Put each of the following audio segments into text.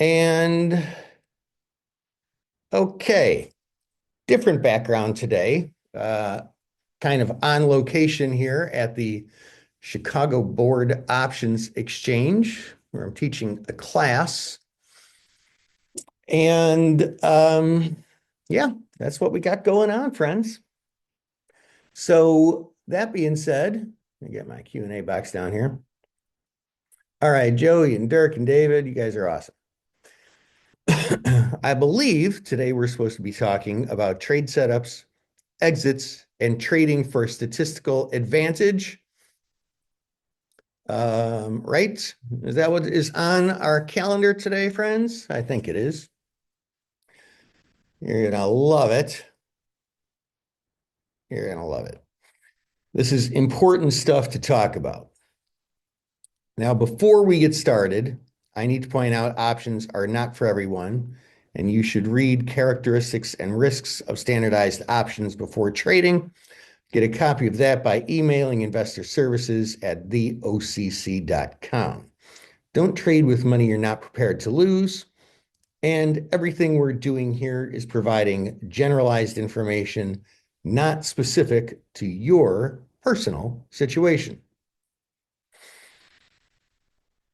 And okay, different background today. Kind of on location here at the Chicago Board Options Exchange, where I'm teaching a class. And yeah, that's what we got going on, friends. So that being said, let me get my Q&A box down here. All right, Joey and Dirk and David, you guys are awesome. I believe today we're supposed to be talking about trade setups, exits, and trading for statistical advantage. Right? Is that what is on our calendar today, friends? I think it is. You're gonna love it. You're gonna love it. This is important stuff to talk about. Now, before we get started, I need to point out options are not for everyone, and you should read characteristics and risks of standardized options before trading. Get a copy of that by emailing investor services at theocc.com. Don't trade with money you're not prepared to lose. And everything we're doing here is providing generalized information, not specific to your personal situation.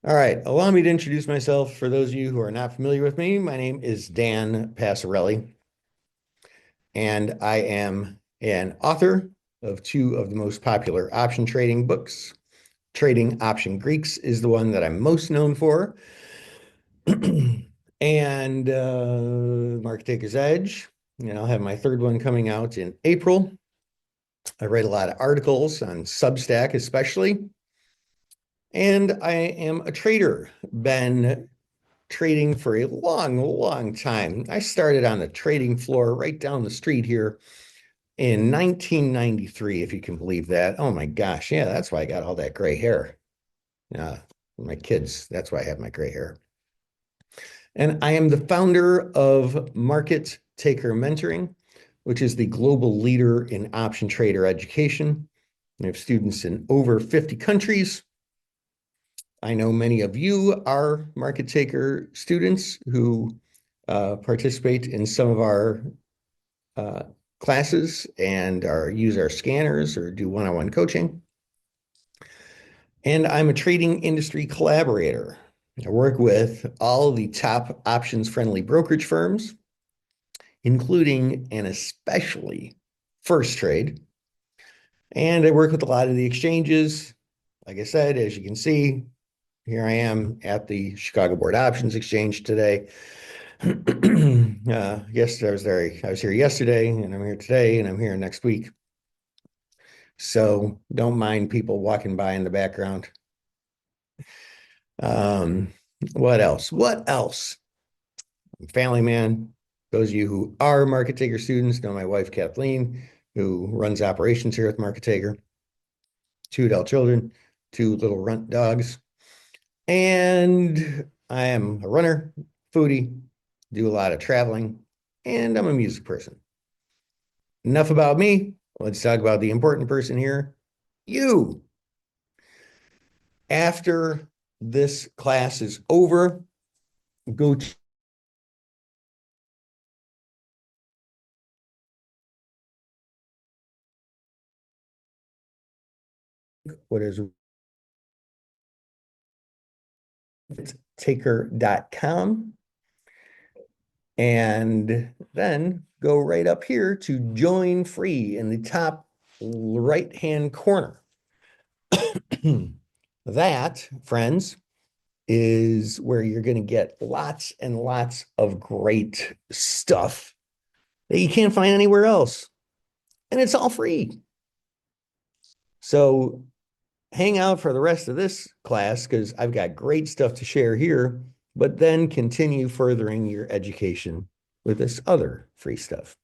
All right, allow me to introduce myself. For those of you who are not familiar with me, my name is Dan Passarelli, and I am an author of two of the most popular option trading books. Trading Option Greeks is the one that I'm most known for. And Market Taker's Edge. And I'll have my third one coming out in April. I write a lot of articles on Substack, especially. And I am a trader, been trading for a long, long time. I started on the trading floor right down the street here in 1993, if you can believe that. Oh my gosh. Yeah, that's why I got all that gray hair. My kids, that's why I have my gray hair. And I am the founder of Market Taker Mentoring, which is the global leader in option trader education. I have students in over 50 countries. I know many of you are Market Taker students who participate in some of our classes and use our scanners or do one-on-one coaching. And I'm a trading industry collaborator. I work with all the top options-friendly brokerage firms, including and especially Firstrade. And I work with a lot of the exchanges. Like I said, as you can see, here I am at the Chicago Board Options Exchange today. Yesterday, I was here yesterday, and I'm here today, and I'm here next week. So don't mind people walking by in the background. What else? What else? I'm a family man. Those of you who are Market Taker students know my wife, Kathleen, who runs operations here at Market Taker. 2 adult children, 2 little runt dogs. And I am a runner, foodie, do a lot of traveling, and I'm a music person. Enough about me. Let's talk about the important person here, you. After this class is over, go to what is taker.com and then go right up here to join free in the top right-hand corner. That, friends, is where you're going to get lots and lots of great stuff that you can't find anywhere else. And it's all free. So hang out for the rest of this class because I've got great stuff to share here, but then continue furthering your education with this other free stuff.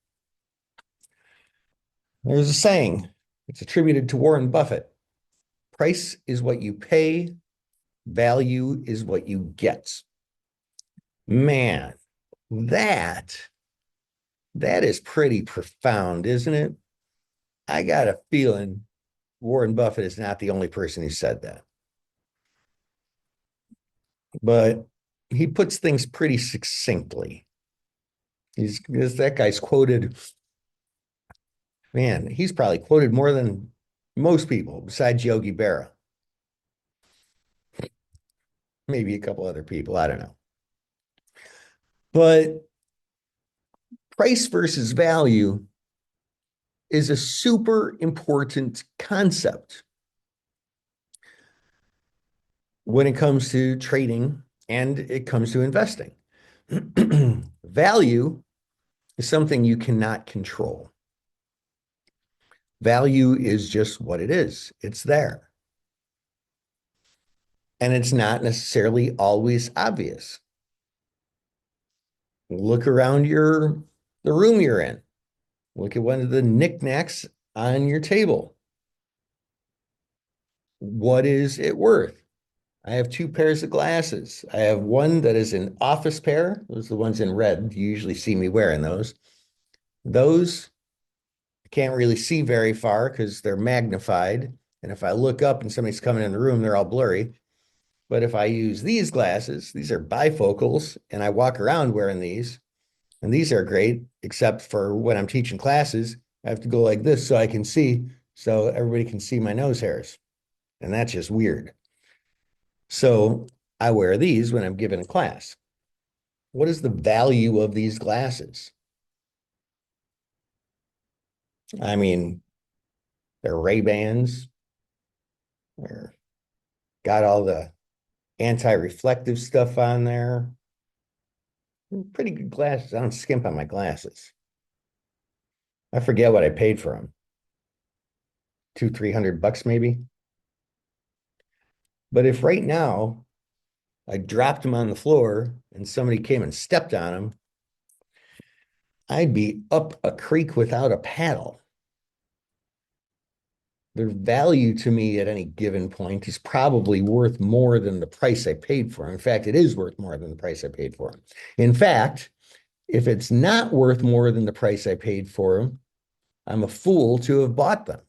There's a saying, it's attributed to Warren Buffett. Price is what you pay, value is what you get. Man, that is pretty profound, isn't it? I got a feeling Warren Buffett is not the only person who said that. But he puts things pretty succinctly. That guy's quoted, man, he's probably quoted more than most people besides Yogi Berra. Maybe a couple other people, I don't know. But price versus value is a super important concept when it comes to trading and it comes to investing. Value is something you cannot control. Value is just what it is. It's there. And it's not necessarily always obvious. Look around the room you're in. Look at one of the knickknacks on your table. What is it worth? I have two pairs of glasses. I have one that is an office pair. Those are the ones in red. You usually see me wearing those. Those I can't really see very far because they're magnified. And if I look up and somebody's coming in the room, they're all blurry. But if I use these glasses, these are bifocals, and I walk around wearing these, and these are great, except for when I'm teaching classes, I have to go like this so I can see, so everybody can see my nose hairs. And that's just weird. So I wear these when I'm giving a class. What is the value of these glasses? I mean, they're Ray-Bans. They're got all the anti-reflective stuff on there. Pretty good glasses. I don't skimp on my glasses. I forget what I paid for them. $200-300 maybe. But if right now I dropped them on the floor and somebody came and stepped on them, I'd be up a creek without a paddle. Their value to me at any given point is probably worth more than the price I paid for them. In fact, it is worth more than the price I paid for them. In fact, if it's not worth more than the price I paid for them, I'm a fool to have bought them.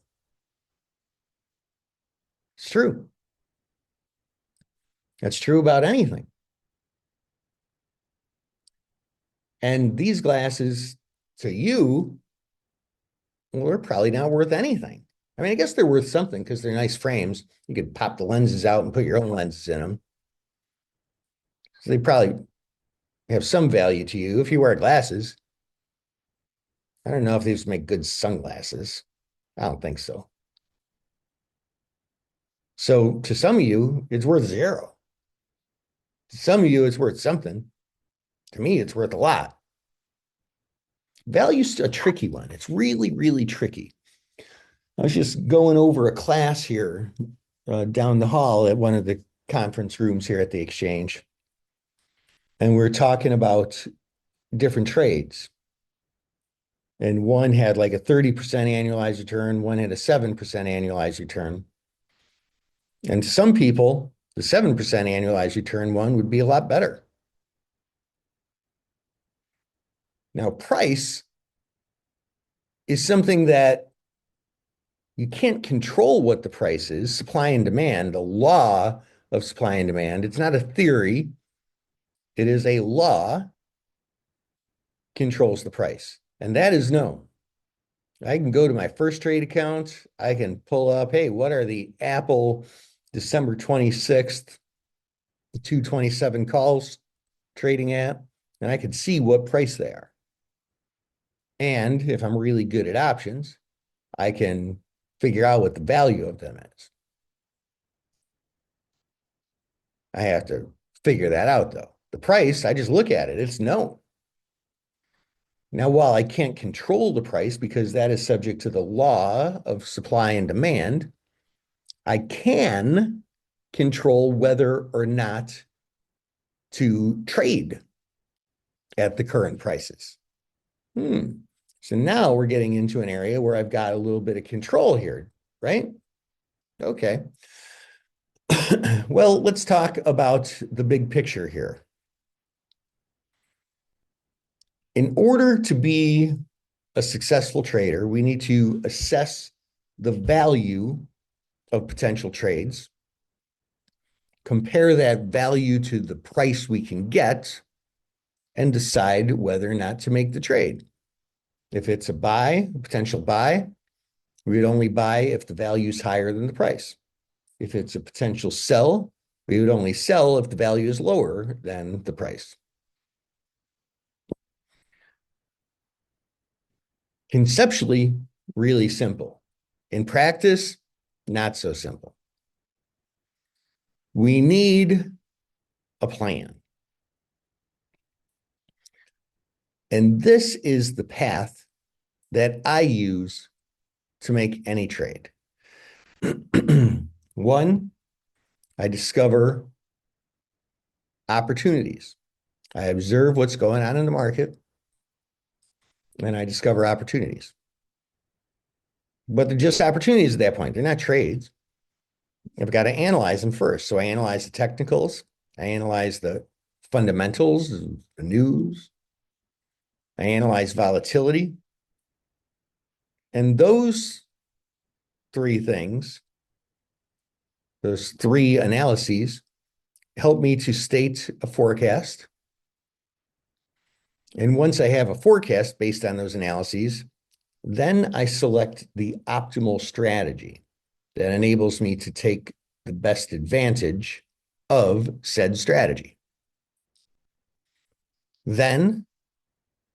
It's true. That's true about anything. And these glasses to you, well, they're probably not worth anything. I mean, I guess they're worth something because they're nice frames. You could pop the lenses out and put your own lenses in them. So they probably have some value to you if you wear glasses. I don't know if these make good sunglasses. I don't think so. So to some of you, it's worth zero. To some of you, it's worth something. To me, it's worth a lot. Value's a tricky one. It's really, really tricky. I was just going over a class here down the hall at one of the conference rooms here at the exchange. And we we're talking about different trades. And one had like a 30% annualized return, one had a 7% annualized return. And to some people, the 7% annualized return one would be a lot better. Now, price is something that you can't control what the price is, supply and demand, the law of supply and demand. It's not a theory. It is a law controls the price. And that is known. I can go to my Firstrade account. I can pull up, hey, what are the Apple December 26th, 227 calls trading at? And I can see what price they are. And if I'm really good at options, I can figure out what the value of them is. I have to figure that out though. The price, I just look at it, it's known. Now, while I can't control the price because that is subject to the law of supply and demand, I can control whether or not to trade at the current prices. So now we're getting into an area where I've got a little bit of control here, right? Okay. Well, let's talk about the big picture here. In order to be a successful trader, we need to assess the value of potential trades, compare that value to the price we can get, and decide whether or not to make the trade. If it's a buy, a potential buy, we would only buy if the value is higher than the price. If it's a potential sell, we would only sell if the value is lower than the price. Conceptually, really simple. In practice, not so simple. We need a plan. And this is the path that I use to make any trade. One, I discover opportunities. I observe what's going on in the market, and I discover opportunities. But they're just opportunities at that point. They're not trades. I've got to analyze them first. So I analyze the technicals. I analyze the fundamentals, the news. I analyze volatility. And those three things, those three analyses, help me to state a forecast. And once I have a forecast based on those analyses, then I select the optimal strategy that enables me to take the best advantage of said strategy. Then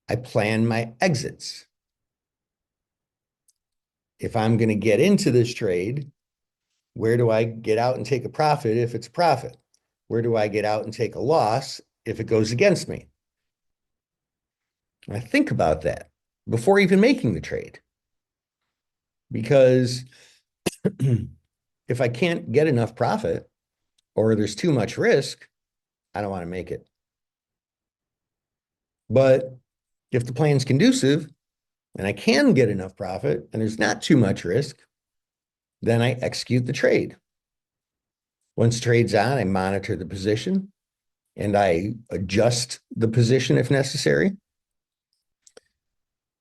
I plan my exits. If I'm going to get into this trade, where do I get out and take a profit if it's a profit? Where do I get out and take a loss if it goes against me? And I think about that before even making the trade. Because if I can't get enough profit or there's too much risk, I don't want to make it. But if the plan's conducive and I can get enough profit and there's not too much risk, then I execute the trade. Once trade's on, I monitor the position and I adjust the position if necessary.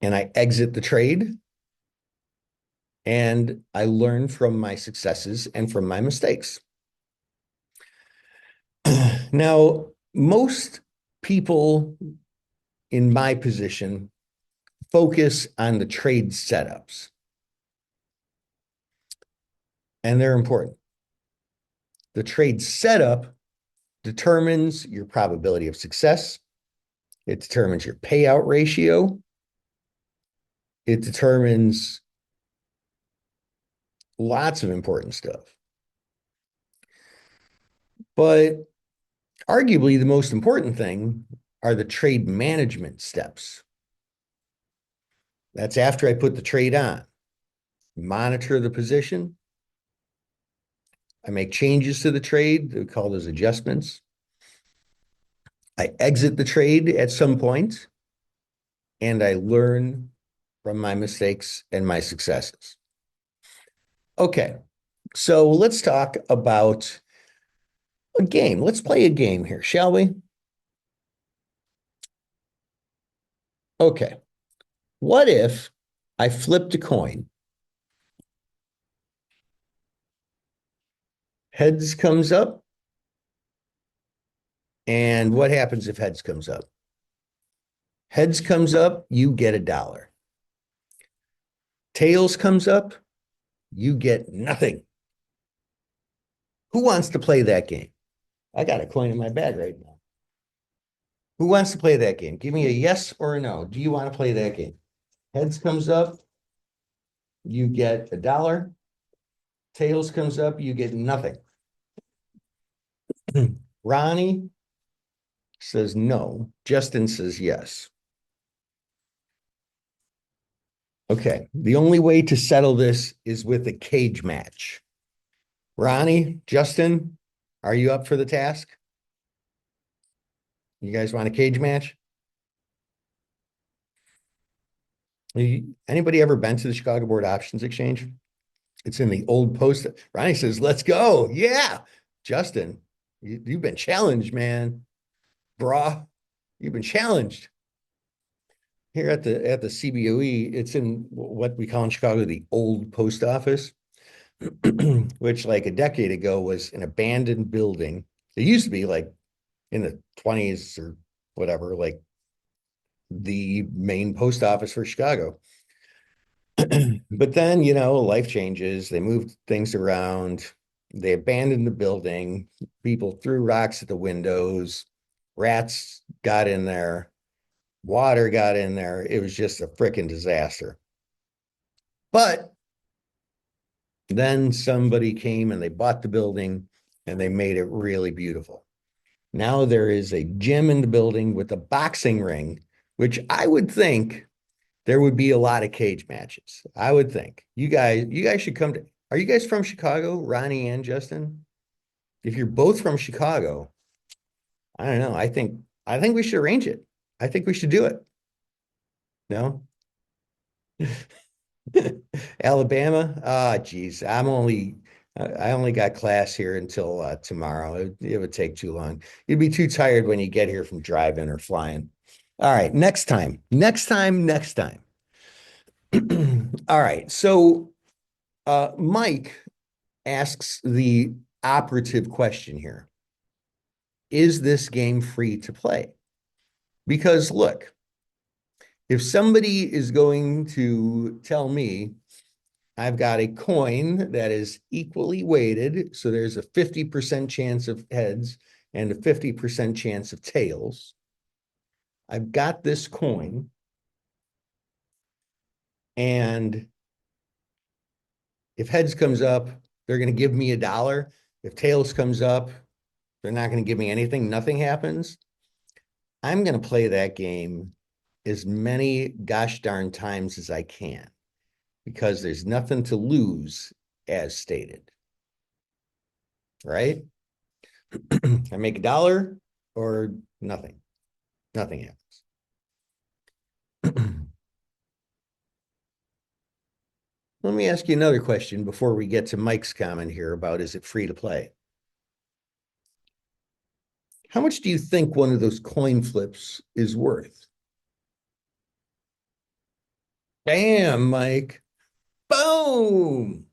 And I exit the trade. And I learn from my successes and from my mistakes. Now, most people in my position focus on the trade setups. And they're important. The trade setup determines your probability of success. It determines your payout ratio. It determines lots of important stuff. But arguably the most important thing are the trade management steps. That's after I put the trade on. Monitor the position. I make changes to the trade. We call those adjustments. I exit the trade at some point, and I learn from my mistakes and my successes. Okay, so let's talk about a game. Let's play a game here, shall we? Okay, what if I flipped a coin? Heads comes up. And what happens if heads comes up? Heads comes up, you get $1. Tails comes up, you get nothing. Who wants to play that game? I got a coin in my bag right now. Who wants to play that game? Give me a yes or a no. Do you want to play that game? Heads comes up, you get $1. Tails comes up, you get nothing. Ronnie says no. Justin says yes. Okay, the only way to settle this is with a cage match. Ronnie, Justin, are you up for the task? You guys want a cage match? Anybody ever been to the Chicago Board Options Exchange? It's in the old post. Ronnie says, let's go. Yeah. Justin, you've been challenged, man. Brah, you've been challenged. Here at the CBOE, it's in what we call in Chicago the old post office. which like a decade ago was an abandoned building. It used to be like in the 20s or whatever, like the main post office for Chicago. But then, life changes. They moved things around. They abandoned the building. People threw rocks at the windows. Rats got in there. Water got in there. It was just a freaking disaster. But then somebody came and they bought the building and they made it really beautiful. Now there is a gym in the building with a boxing ring, which I would think there would be a lot of cage matches. I would think you guys should come to. Are you guys from Chicago, Ronnie and Justin? If you're both from Chicago, I don't know. I think we should arrange it. I think we should do it. No? Alabama? Ah, geez. I only got class here until tomorrow. It would take too long. You'd be too tired when you get here from driving or flying. All right, next time. Next time, next time. All right. So Mike asks the operative question here. Is this game free to play? Because look, if somebody is going to tell me I've got a coin that is equally weighted, so there's a 50% chance of heads and a 50% chance of tails. I've got this coin, and if heads comes up, they're going to give me $1. If tails comes up, they're not going to give me anything. Nothing happens. I'm going to play that game as many gosh darn times as I can because there's nothing to lose, as stated. Right? I make $1 or nothing. Nothing happens. Let me ask you another question before we get to Mike's comment here about is it free to play? How much do you think one of those coin flips is worth? Bam, Mike. Boom.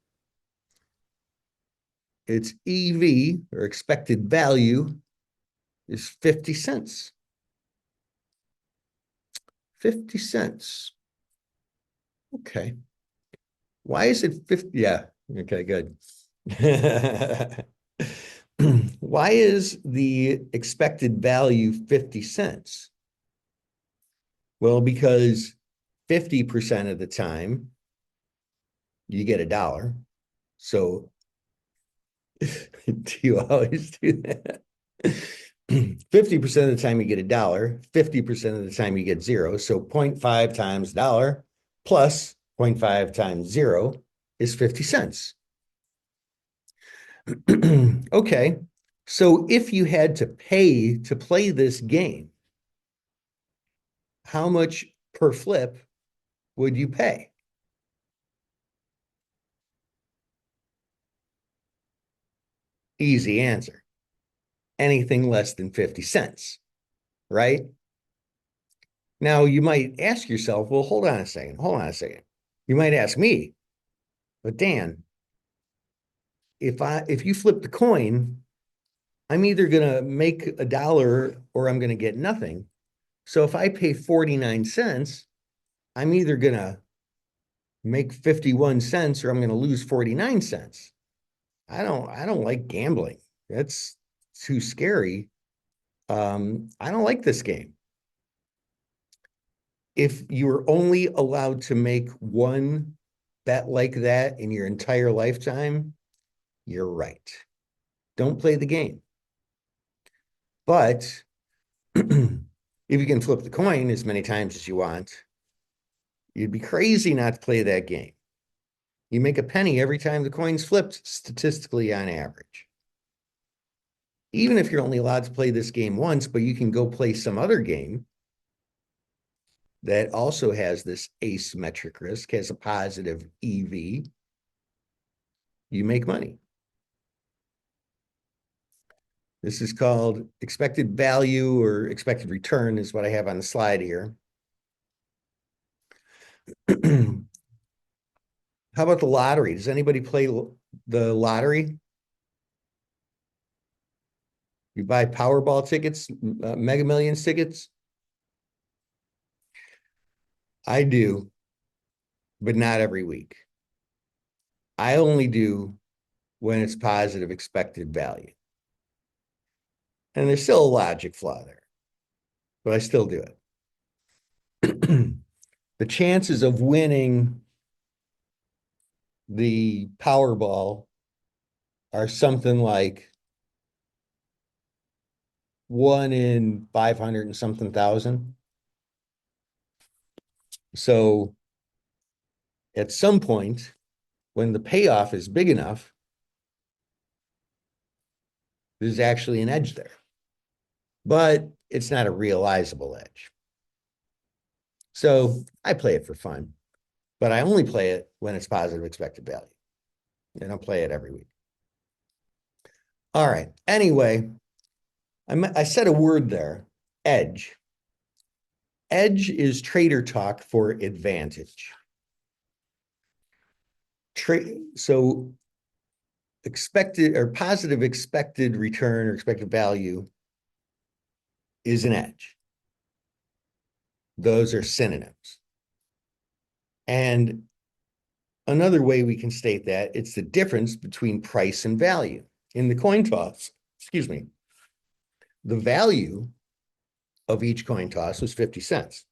Its EV or expected value is 50 cents. 50 cents. Okay. Why is it 50? Yeah. Okay, good. Why is the expected value 50 cents? Well, because 50% of the time you get $1. So do you always do that? 50% of the time you get $1, 50% of the time you get 0. So 0.5 times $1 plus 0.5 times 0 is 50 cents. Okay. So if you had to pay to play this game, how much per flip would you pay? Easy answer. Anything less than 50 cents, right? Now you might ask yourself, well, hold on a second. Hold on a second. You might ask me, but Dan, if you flip the coin, I'm either gonna make $1 or I'm gonna get nothing. So if I pay 49 cents, I'm either gonna make 51 cents or I'm gonna lose 49 cents. I don't like gambling. That's too scary. I don't like this game. If you were only allowed to make one bet like that in your entire lifetime, you're right. Don't play the game. But if you can flip the coin as many times as you want, you'd be crazy not to play that game. You make a penny every time the coin's flipped, statistically on average. Even if you're only allowed to play this game once, but you can go play some other game that also has this asymmetric risk, has a positive EV, you make money. This is called expected value or expected return is what I have on the slide here. How about the lottery? Does anybody play the lottery? You buy Powerball tickets, Mega Millions tickets? I do, but not every week. I only do when it's positive expected value. And there's still a logic flaw there, but I still do it. The chances of winning the Powerball are something like 1 in 500 and something thousand. So at some point, when the payoff is big enough, there's actually an edge there, but it's not a realizable edge. So I play it for fun, but I only play it when it's positive expected value. I don't play it every week. All right. Anyway, I said a word there, edge. Edge is trader talk for advantage. So expected or positive expected return or expected value is an edge. Those are synonyms. And another way we can state that, it's the difference between price and value. In the coin toss, excuse me, the value of each coin toss was 50 cents.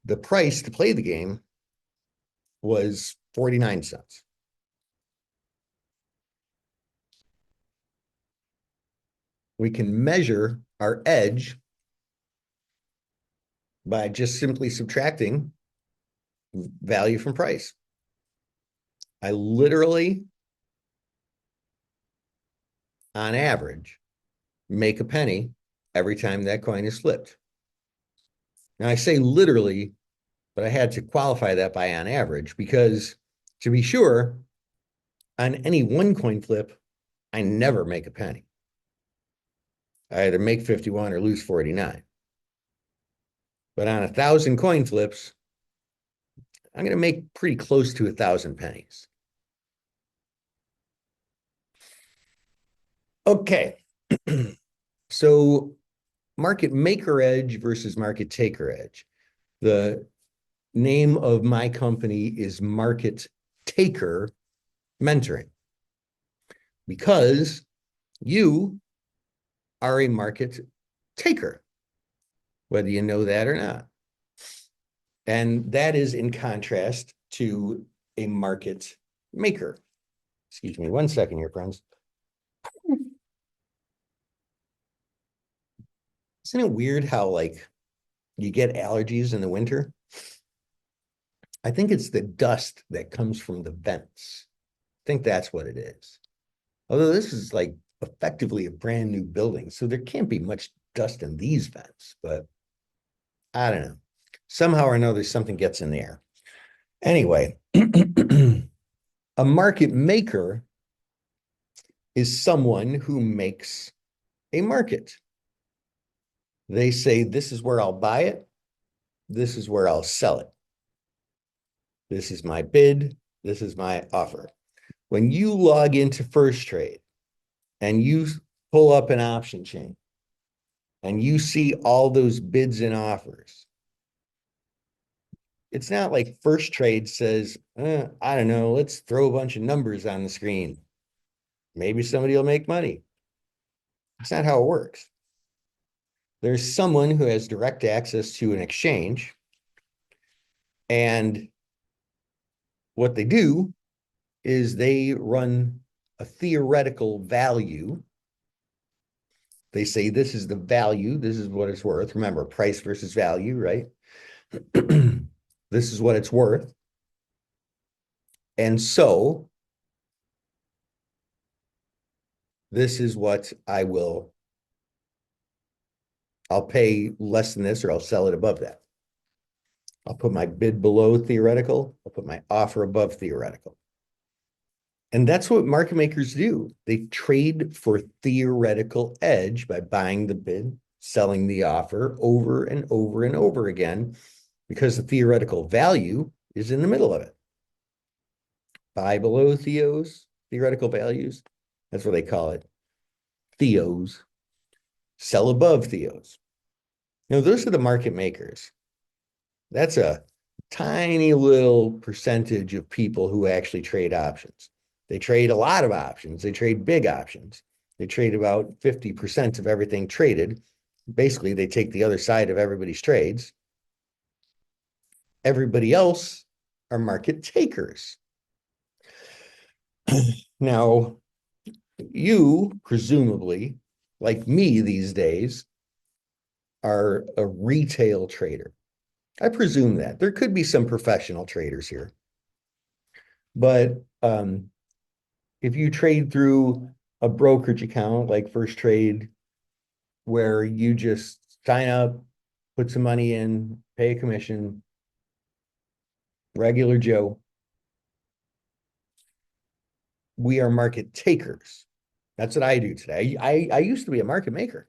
The price to play the game was 49 cents. We can measure our edge by just simply subtracting value from price. I literally, on average, make a penny every time that coin is flipped. Now, I say literally, but I had to qualify that by on average because, to be sure, on any one coin flip, I never make a penny. I either make 51 or lose 49. But on 1,000 coin flips, I'm going to make pretty close to 1,000 pennies. Okay. So market maker edge versus market taker edge. The name of my company is Market Taker Mentoring because you are a market taker, whether you know that or not. And that is in contrast to a market maker. Excuse me 1 second here, friends. Isn't it weird how like you get allergies in the winter? I think it's the dust that comes from the vents. I think that's what it is. Although this is like effectively a brand new building, so there can't be much dust in these vents, but I don't know. Somehow or another, something gets in the air. Anyway, a market maker is someone who makes a market. They say, this is where I'll buy it. This is where I'll sell it. This is my bid. This is my offer. When you log into Firstrade and you pull up an option chain and you see all those bids and offers, it's not like Firstrade says, I don't know, let's throw a bunch of numbers on the screen. Maybe somebody will make money. That's not how it works. There's someone who has direct access to an exchange, and what they do is they run a theoretical value. They say this is the value, this is what it's worth. Remember, price versus value, right? This is what it's worth. And so this is what I'll pay less than this or I'll sell it above that. I'll put my bid below theoretical. I'll put my offer above theoretical. And that's what market makers do. They trade for theoretical edge by buying the bid, selling the offer over and over and over again, because the theoretical value is in the middle of it. Buy below theos, theoretical values. That's what they call it. Theos. Sell above theos. Those are the market makers. That's a tiny little percentage of people who actually trade options. They trade a lot of options. They trade big options. They trade about 50% of everything traded. Basically, they take the other side of everybody's trades. Everybody else are market takers. Now, you presumably, like me these days, are a retail trader. I presume that. There could be some professional traders here. But if you trade through a brokerage account like Firstrade, where you just sign up, put some money in, pay a commission, regular Joe, we are market takers. That's what I do today. I used to be a market maker.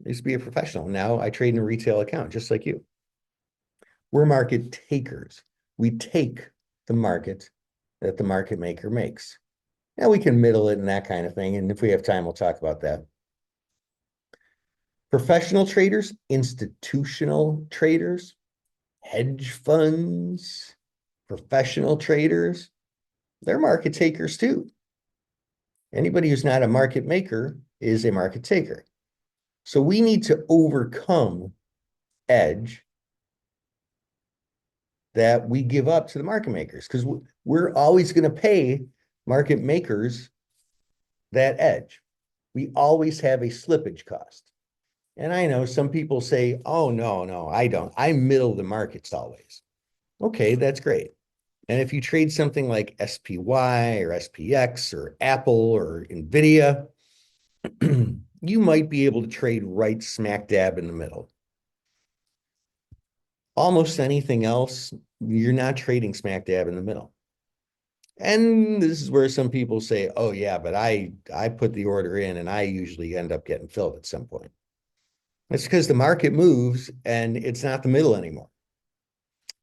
I used to be a professional. Now I trade in a retail account, just like you. We're market takers. We take the market that the market maker makes. Now we can middle it and that kind of thing. And if we have time, we'll talk about that. Professional traders, institutional traders, hedge funds, professional traders, they're market takers too. Anybody who's not a market maker is a market taker. So we need to overcome edge that we give up to the market makers, because we're always going to pay market makers that edge. We always have a slippage cost. And I know some people say, oh, no, I don't. I middle the markets always. Okay, that's great. And if you trade something like SPY or SPX or Apple or NVIDIA, you might be able to trade right smack dab in the middle. Almost anything else, you're not trading smack dab in the middle. And this is where some people say, oh, yeah, but I put the order in and I usually end up getting filled at some point. It's because the market moves and it's not the middle anymore.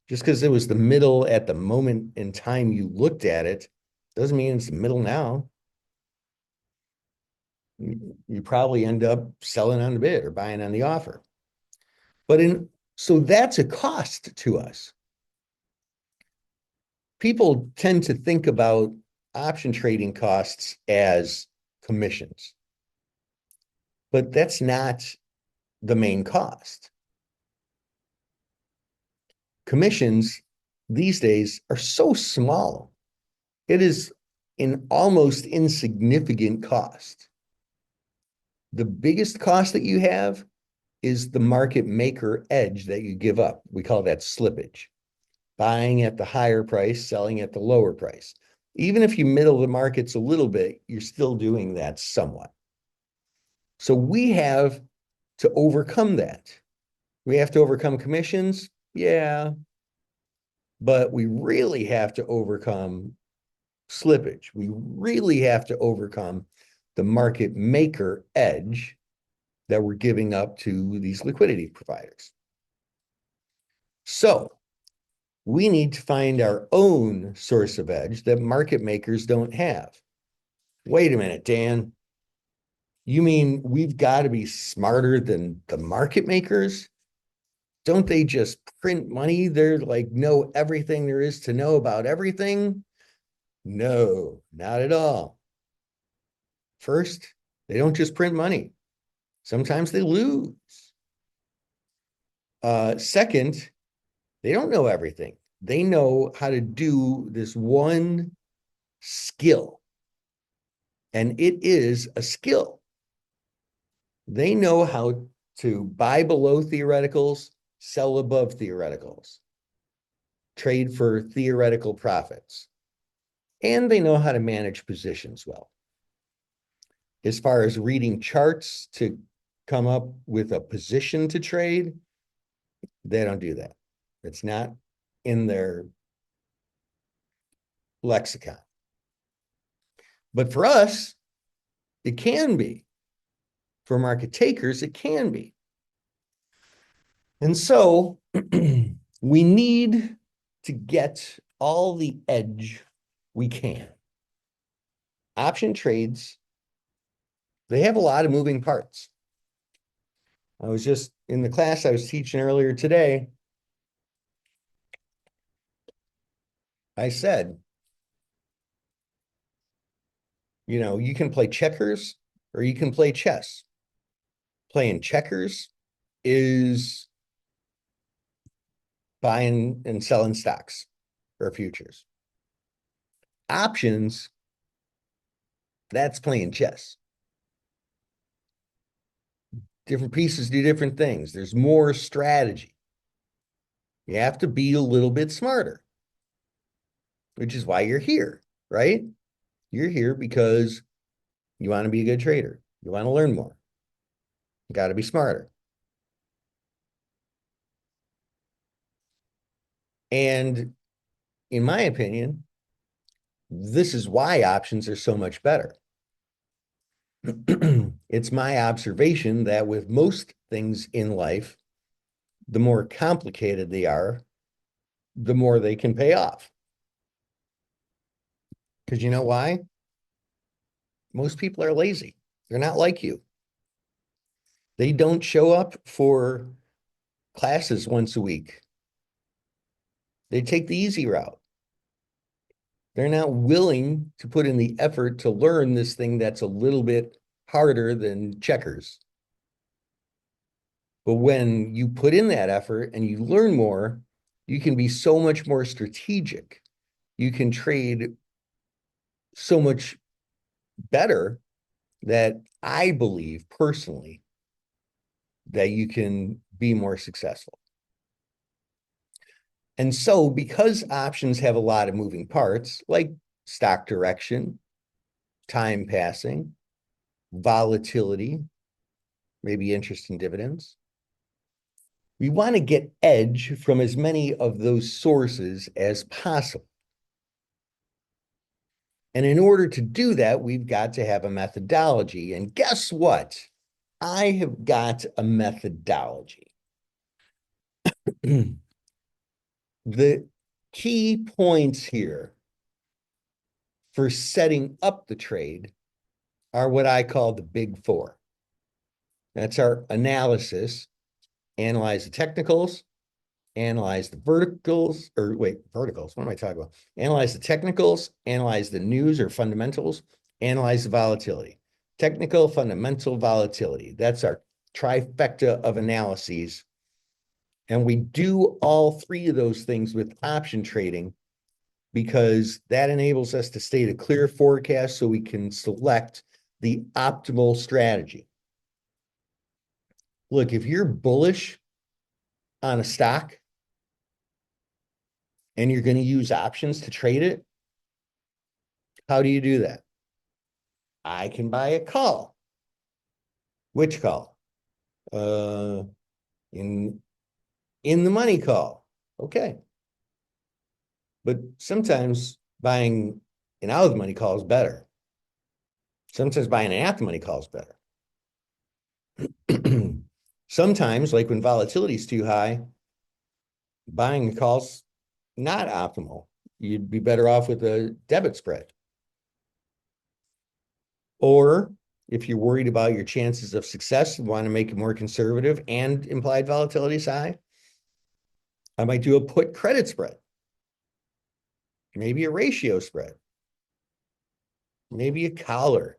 Just because it was the middle at the moment in time you looked at it doesn't mean it's the middle now. You probably end up selling on the bid or buying on the offer. So that's a cost to us. People tend to think about option trading costs as commissions, but that's not the main cost. Commissions these days are so small. It is an almost insignificant cost. The biggest cost that you have is the market maker edge that you give up. We call that slippage. Buying at the higher price, selling at the lower price. Even if you middle the markets a little bit, you're still doing that somewhat. So we have to overcome that. We have to overcome commissions, yeah, but we really have to overcome slippage. We really have to overcome the market maker edge that we're giving up to these liquidity providers. So we need to find our own source of edge that market makers don't have. Wait a minute, Dan. You mean we've got to be smarter than the market makers? Don't they just print money? They're like, know everything there is to know about everything? No, not at all. First, they don't just print money. Sometimes they lose. Second, they don't know everything. They know how to do this one skill. And it is a skill. They know how to buy below theoreticals, sell above theoreticals, trade for theoretical profits. And they know how to manage positions well. As far as reading charts to come up with a position to trade, they don't do that. It's not in their lexicon. But for us, it can be. For market takers, it can be. And so we need to get all the edge we can. Option trades, they have a lot of moving parts. I was just in the class I was teaching earlier today. I said, you can play checkers or you can play chess. Playing checkers is buying and selling stocks or futures. Options, that's playing chess. Different pieces do different things. There's more strategy. You have to be a little bit smarter, which is why you're here, right? You're here because you want to be a good trader. You want to learn more. You got to be smarter. And in my opinion, this is why options are so much better. It's my observation that with most things in life, the more complicated they are, the more they can pay off. Because you know why? Most people are lazy. They're not like you. They don't show up for classes once a week. They take the easy route. They're not willing to put in the effort to learn this thing that's a little bit harder than checkers. But when you put in that effort and you learn more, you can be so much more strategic. You can trade so much better that I believe personally that you can be more successful. And so, because options have a lot of moving parts, like stock direction, time passing, volatility, maybe interest and dividends, we want to get edge from as many of those sources as possible. And in order to do that, we've got to have a methodology. And guess what? I have got a methodology. The key points here for setting up the trade are what I call the big four. That's our analysis, analyze the technicals, analyze the verticals, verticals, what am I talking about? Analyze the technicals, analyze the news or fundamentals, analyze the volatility. Technical, fundamental, volatility. That's our trifecta of analyses. And we do all three of those things with option trading because that enables us to state a clear forecast so we can select the optimal strategy. Look, if you're bullish on a stock and you're going to use options to trade it, how do you do that? I can buy a call. Which call? In the money call. Okay. But sometimes buying an out of the money call is better. Sometimes buying an at the money call is better. Sometimes, like when volatility is too high, buying the call's not optimal. You'd be better off with a debit spread. Or if you're worried about your chances of success and want to make it more conservative and implied volatility is high, I might do a put credit spread, maybe a ratio spread, maybe a collar.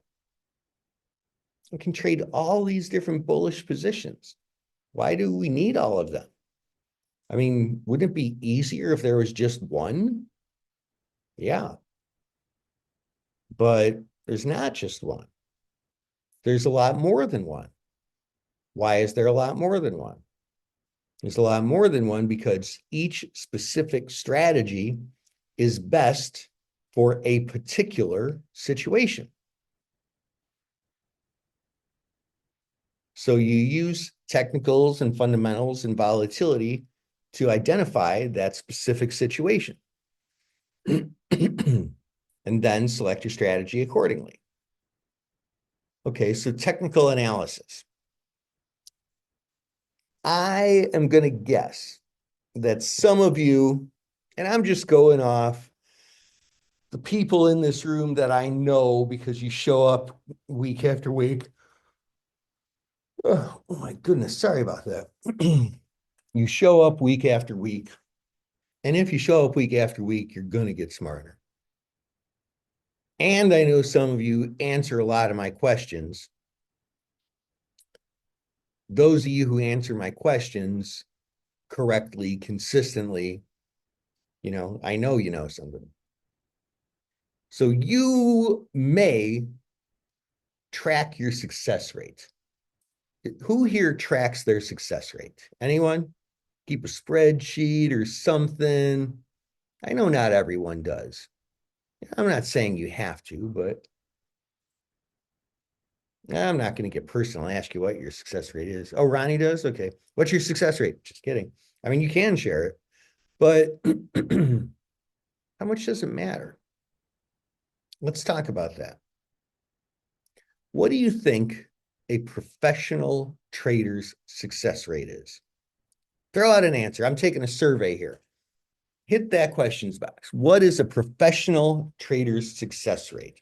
We can trade all these different bullish positions. Why do we need all of them? I mean, wouldn't it be easier if there was just one? Yeah. But there's not just one. There's a lot more than one. Why is there a lot more than one? There's a lot more than one because each specific strategy is best for a particular situation. So you use technicals and fundamentals and volatility to identify that specific situation. And then select your strategy accordingly. Okay, so technical analysis. I am going to guess that some of you, and I'm just going off the people in this room that I know because you show up week after week. Oh my goodness, sorry about that. You show up week after week. And if you show up week after week, you're going to get smarter. And I know some of you answer a lot of my questions. Those of you who answer my questions correctly, consistently, I know you know something. So you may track your success rate. Who here tracks their success rate? Anyone? Keep a spreadsheet or something? I know not everyone does. I'm not saying you have to, but I'm not going to get personal and ask you what your success rate is. Oh, Ronnie does? Okay. What's your success rate? Just kidding. I mean, you can share it, but how much does it matter? Let's talk about that. What do you think a professional trader's success rate is? Throw out an answer. I'm taking a survey here. Hit that questions box. What is a professional trader's success rate?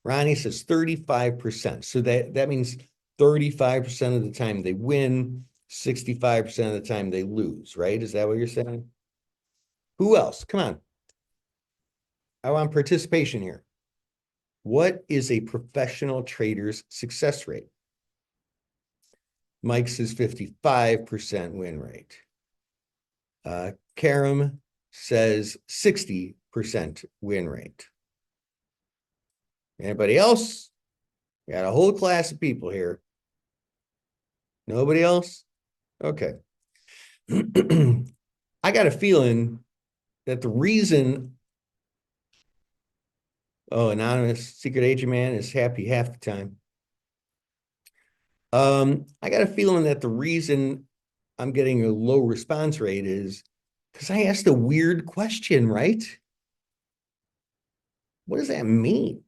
Ronnie says 35%. So that means 35% of the time they win, 65% of the time they lose, right? Is that what you're saying? Who else? Come on. I want participation here. What is a professional trader's success rate? Mike says 55% win rate. Karam says 60% win rate. Anybody else? We got a whole class of people here. Nobody else? Okay. I got a feeling that the reason, anonymous secret agent man is happy half the time. I got a feeling that the reason I'm getting a low response rate is because I asked a weird question, right? What does that mean?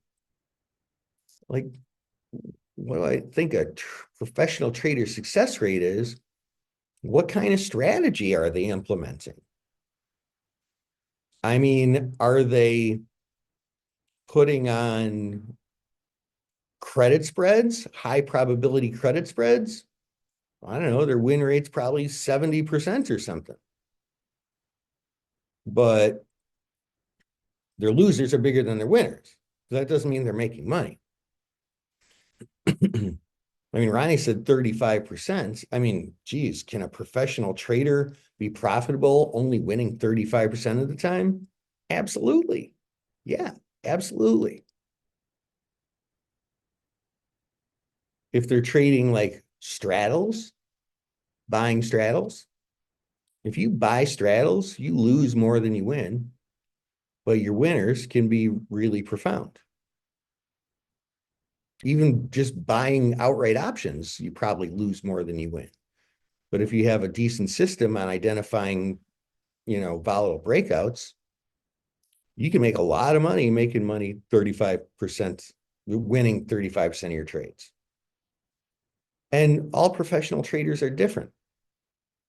Like, what do I think a professional trader success rate is? What kind of strategy are they implementing? I mean, are they putting on credit spreads, high probability credit spreads? I don't know, their win rate's probably 70% or something. But their losers are bigger than their winners. That doesn't mean they're making money. I mean, Ronnie said 35%. I mean, geez, can a professional trader be profitable only winning 35% of the time? Absolutely. Yeah, absolutely. If they're trading like straddles, buying straddles, if you buy straddles, you lose more than you win, but your winners can be really profound. Even just buying outright options, you probably lose more than you win. But if you have a decent system on identifying, volatile breakouts, you can make a lot of money making money 35%, winning 35% of your trades. And all professional traders are different.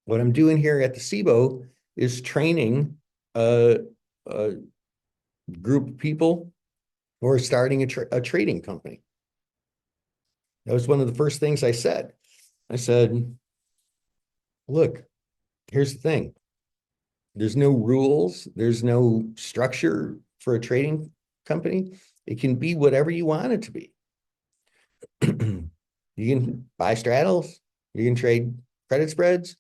What I'm doing here at the SIBO is training a group of people who are starting a trading company. That was one of the first things I said. I said, look, here's the thing. There's no rules. There's no structure for a trading company. It can be whatever you want it to be. You can buy straddles. You can trade credit spreads.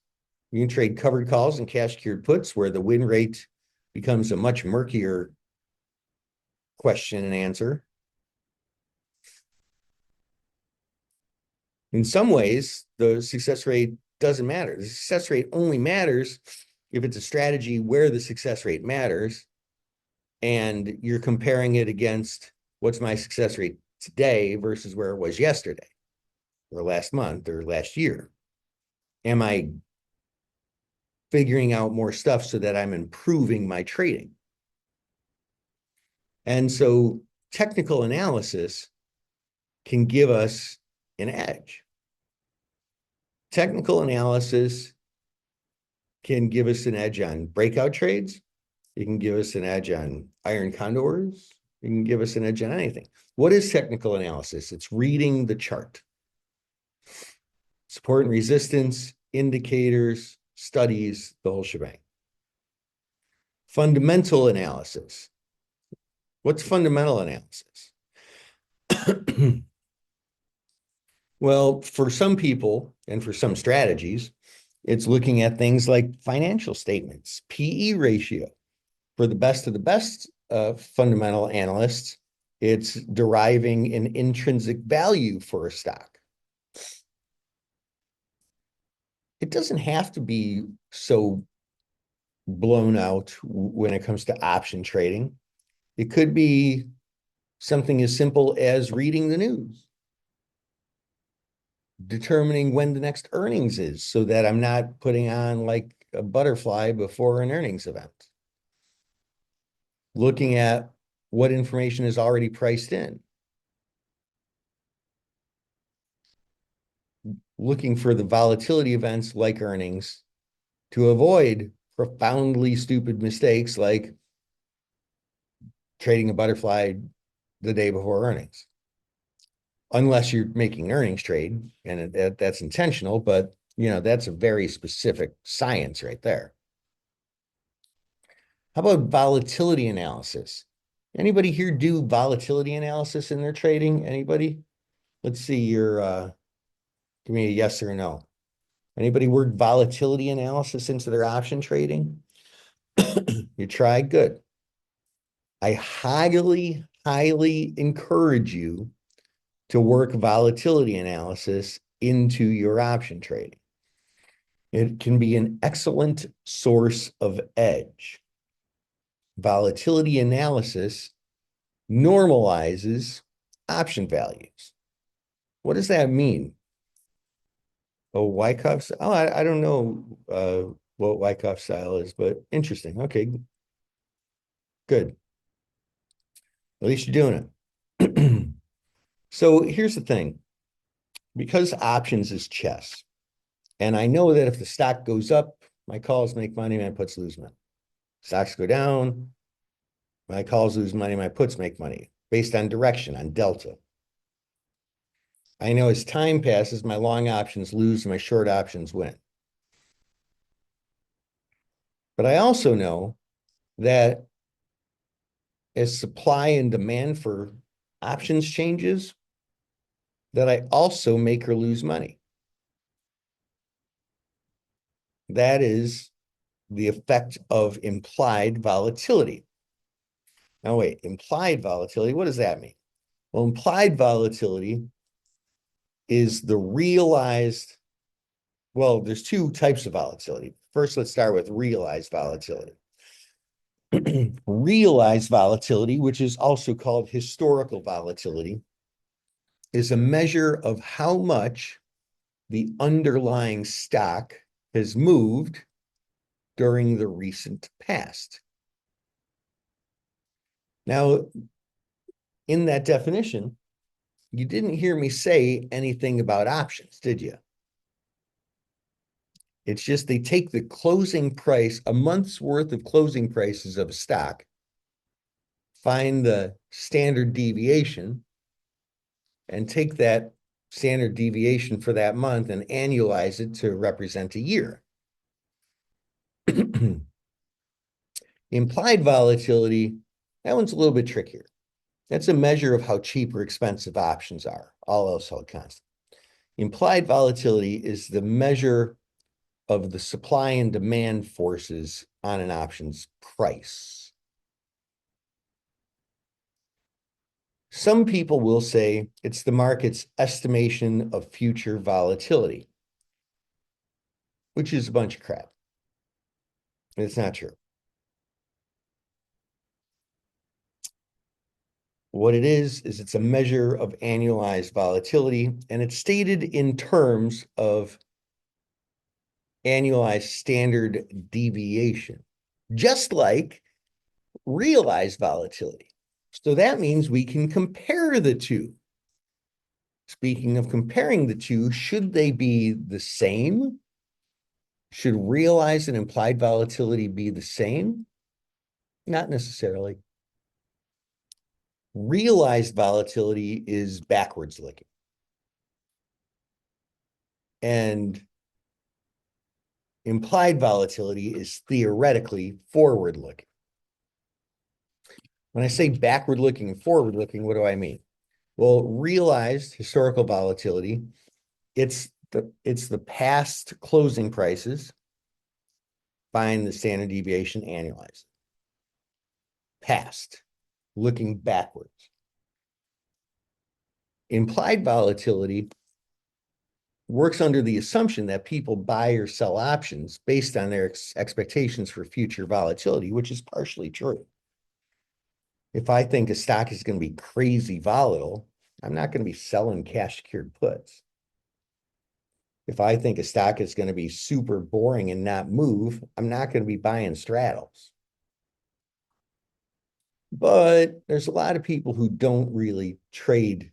You can trade covered calls and cash secured puts where the win rate becomes a much murkier question and answer. In some ways, the success rate doesn't matter. The success rate only matters if it's a strategy where the success rate matters and you're comparing it against what's my success rate today versus where it was yesterday or last month or last year. Am I figuring out more stuff so that I'm improving my trading? And so technical analysis can give us an edge. Technical analysis can give us an edge on breakout trades. It can give us an edge on iron condors, It can give us an edge on anything. What is technical analysis? It's reading the chart. Support and resistance, indicators, studies, the whole shebang. Fundamental analysis. What's fundamental analysis? Well, for some people and for some strategies, it's looking at things like financial statements, PE ratio. For the best of the best fundamental analysts, it's deriving an intrinsic value for a stock. It doesn't have to be so blown out when it comes to option trading. It could be something as simple as reading the news, determining when the next earnings is so that I'm not putting on like a butterfly before an earnings event. Looking at what information is already priced in. Looking for the volatility events like earnings to avoid profoundly stupid mistakes like trading a butterfly the day before earnings. Unless you're making an earnings trade, and that's intentional, but that's a very specific science right there. How about volatility analysis? Anybody here do volatility analysis in their trading? Anybody? Let's see your give me a yes or no. Anybody work volatility analysis into their option trading? You try? Good. I highly, highly encourage you to work volatility analysis into your option trading. It can be an excellent source of edge. Volatility analysis normalizes option values. What does that mean? Oh, Wyckoff. Oh, I don't know what Wyckoff style is, but interesting. Okay, good. At least you're doing it. So here's the thing. Because options is chess, and I know that if the stock goes up, my calls make money, my puts lose money. Stocks go down, my calls lose money, my puts make money based on direction, on delta. I know as time passes, my long options lose, my short options win. But I also know that as supply and demand for options changes, that I also make or lose money. That is the effect of implied volatility. Now, wait, implied volatility, what does that mean? Well, implied volatility is the realized, well, there's two types of volatility. First, let's start with realized volatility. Realized volatility, which is also called historical volatility, is a measure of how much the underlying stock has moved during the recent past. Now, in that definition, you didn't hear me say anything about options, did you? It's just they take the closing price, a month's worth of closing prices of a stock, find the standard deviation, and take that standard deviation for that month and annualize it to represent a year. Implied volatility, that one's a little bit trickier. That's a measure of how cheap or expensive options are, all else held constant. Implied volatility is the measure of the supply and demand forces on an option's price. Some people will say it's the market's estimation of future volatility, which is a bunch of crap. It's not true. What it is it's a measure of annualized volatility, and it's stated in terms of annualized standard deviation, just like realized volatility. So that means we can compare the two. Speaking of comparing the two, should they be the same? Should realized and implied volatility be the same? Not necessarily. Realized volatility is backwards looking. And implied volatility is theoretically forward looking. When I say backward looking and forward looking, what do I mean? Well, realized historical volatility, it's the past closing prices, find the standard deviation, annualize. Past, looking backwards. Implied volatility works under the assumption that people buy or sell options based on their expectations for future volatility, which is partially true. If I think a stock is going to be crazy volatile, I'm not going to be selling cash secured puts. If I think a stock is going to be super boring and not move, I'm not going to be buying straddles. But there's a lot of people who don't really trade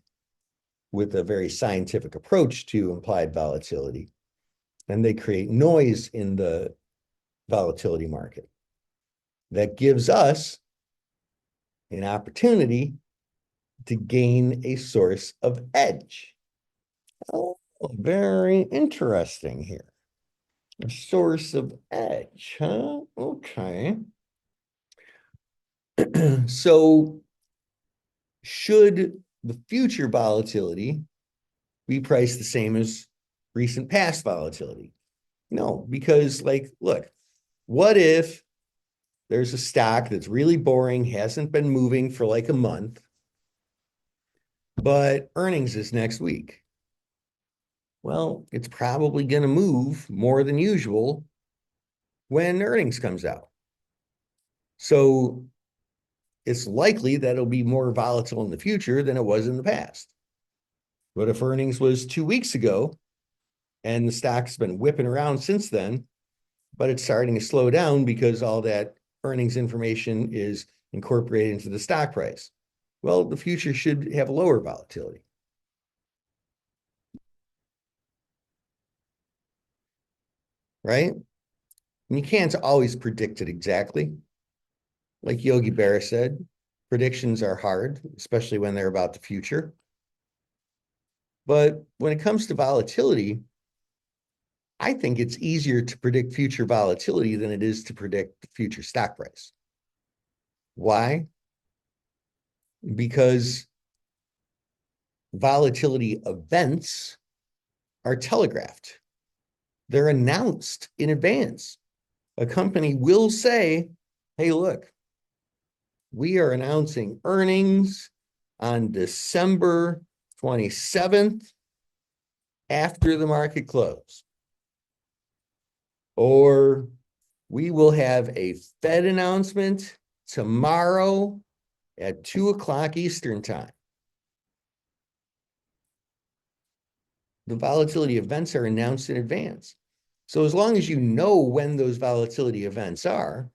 with a very scientific approach to implied volatility, and they create noise in the volatility market that gives us an opportunity to gain a source of edge. Oh, very interesting here. A source of edge, huh? Okay. So should the future volatility be priced the same as recent past volatility? No, because look, what if there's a stock that's really boring, hasn't been moving for like a month, but earnings is next week? Well, it's probably going to move more than usual when earnings comes out. So it's likely that it'll be more volatile in the future than it was in the past. But if earnings was 2 weeks ago and the stock's been whipping around since then, but it's starting to slow down because all that earnings information is incorporated into the stock price, well, the future should have lower volatility. Right? And you can't always predict it exactly. Like Yogi Berra said, predictions are hard, especially when they're about the future. But when it comes to volatility, I think it's easier to predict future volatility than it is to predict the future stock price. Why? Because volatility events are telegraphed. They're announced in advance. A company will say, hey, look, we are announcing earnings on December 27th after the market close. Or we will have a Fed announcement tomorrow at 2 o'clock Eastern time. The volatility events are announced in advance. So as long as you know when those volatility events are,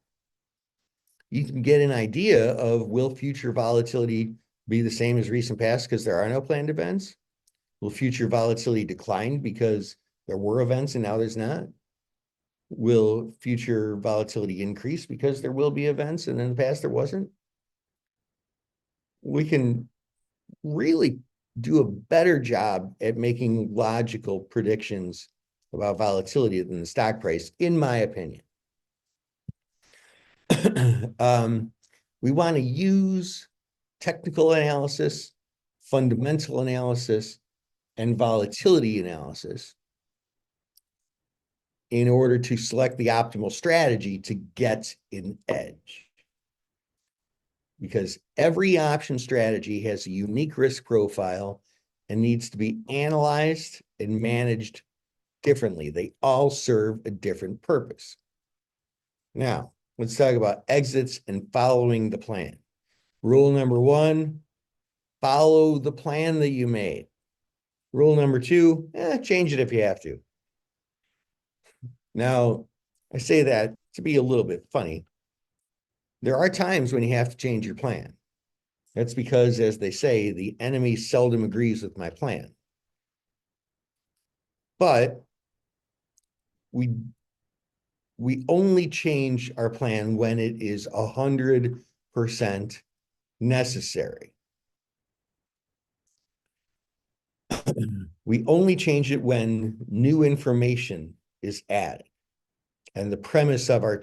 you can get an idea of, will future volatility be the same as recent past because there are no planned events? Will future volatility decline because there were events and now there's not? Will future volatility increase because there will be events and in the past there wasn't? We can really do a better job at making logical predictions about volatility than the stock price, in my opinion. We want to use technical analysis, fundamental analysis, and volatility analysis in order to select the optimal strategy to get an edge. Because every option strategy has a unique risk profile and needs to be analyzed and managed differently. They all serve a different purpose. Now, let's talk about exits and following the plan. Rule number 1, follow the plan that you made. Rule number 2, change it if you have to. Now, I say that to be a little bit funny. There are times when you have to change your plan. That's because, as they say, the enemy seldom agrees with my plan. But we only change our plan when it is 100% necessary. We only change it when new information is added and the premise of our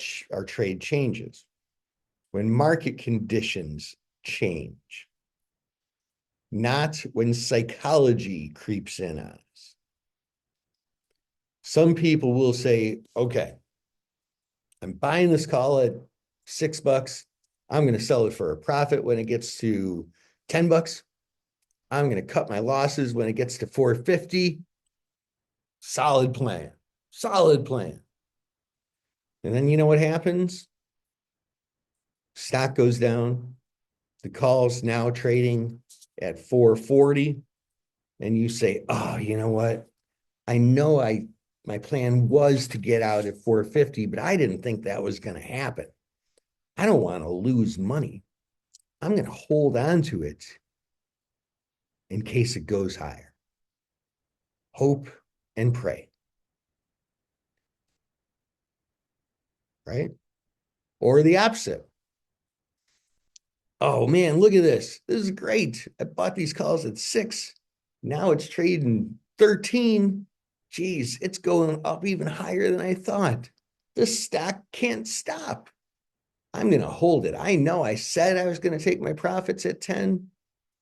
trade changes, when market conditions change, not when psychology creeps in on us. Some people will say, okay, I'm buying this call at $6. I'm going to sell it for a profit when it gets to $10. I'm going to cut my losses when it gets to 450. Solid plan. Solid plan. And then you know what happens? Stock goes down. The call's now trading at 440. And you say, oh, you know what? I know my plan was to get out at 450, but I didn't think that was going to happen. I don't want to lose money. I'm going to hold on to it in case it goes higher. Hope and pray. Right? Or the opposite. Oh man, look at this. This is great. I bought these calls at 6. Now it's trading 13. Geez, it's going up even higher than I thought. This stock can't stop. I'm going to hold it. I know I said I was going to take my profits at 10.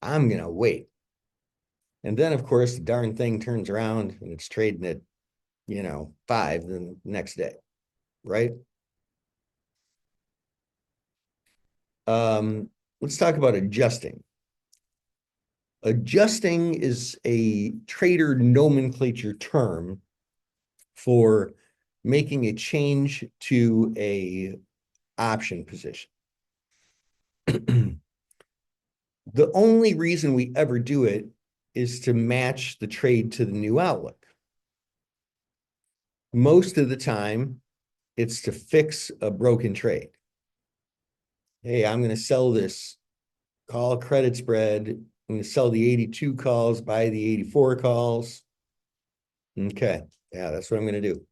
I'm going to wait. And then, of course, the darn thing turns around and it's trading at, 5 the next day, right? Let's talk about adjusting. Adjusting is a trader nomenclature term for making a change to a option position. The only reason we ever do it is to match the trade to the new outlook. Most of the time, it's to fix a broken trade. Hey, I'm going to sell this call credit spread. I'm going to sell the 82 calls, buy the 84 calls. Okay, yeah, that's what I'm going to do.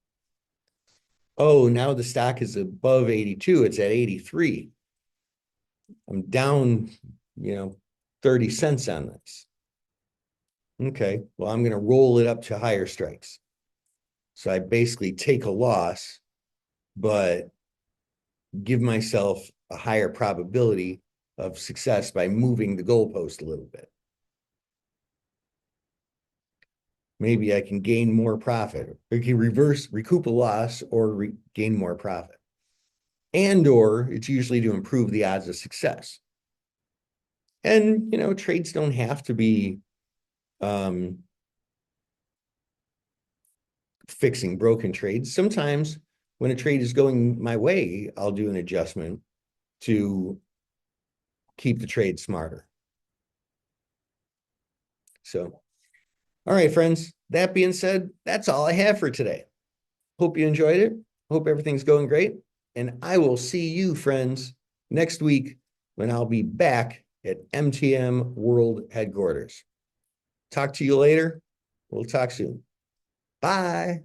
Oh, now the stock is above 82. It's at 83. I'm down, 30 cents on this. Okay, well, I'm going to roll it up to higher strikes. So I basically take a loss, but give myself a higher probability of success by moving the goalpost a little bit. Maybe I can gain more profit, or can recoup a loss, or gain more profit. Or it's usually to improve the odds of success. And, trades don't have to be fixing broken trades. Sometimes when a trade is going my way, I'll do an adjustment to keep the trade smarter. So, all right, friends, that being said, that's all I have for today. Hope you enjoyed it. Hope everything's going great. And I will see you, friends, next week when I'll be back at MTM World Headquarters. Talk to you later. We'll talk soon. Bye.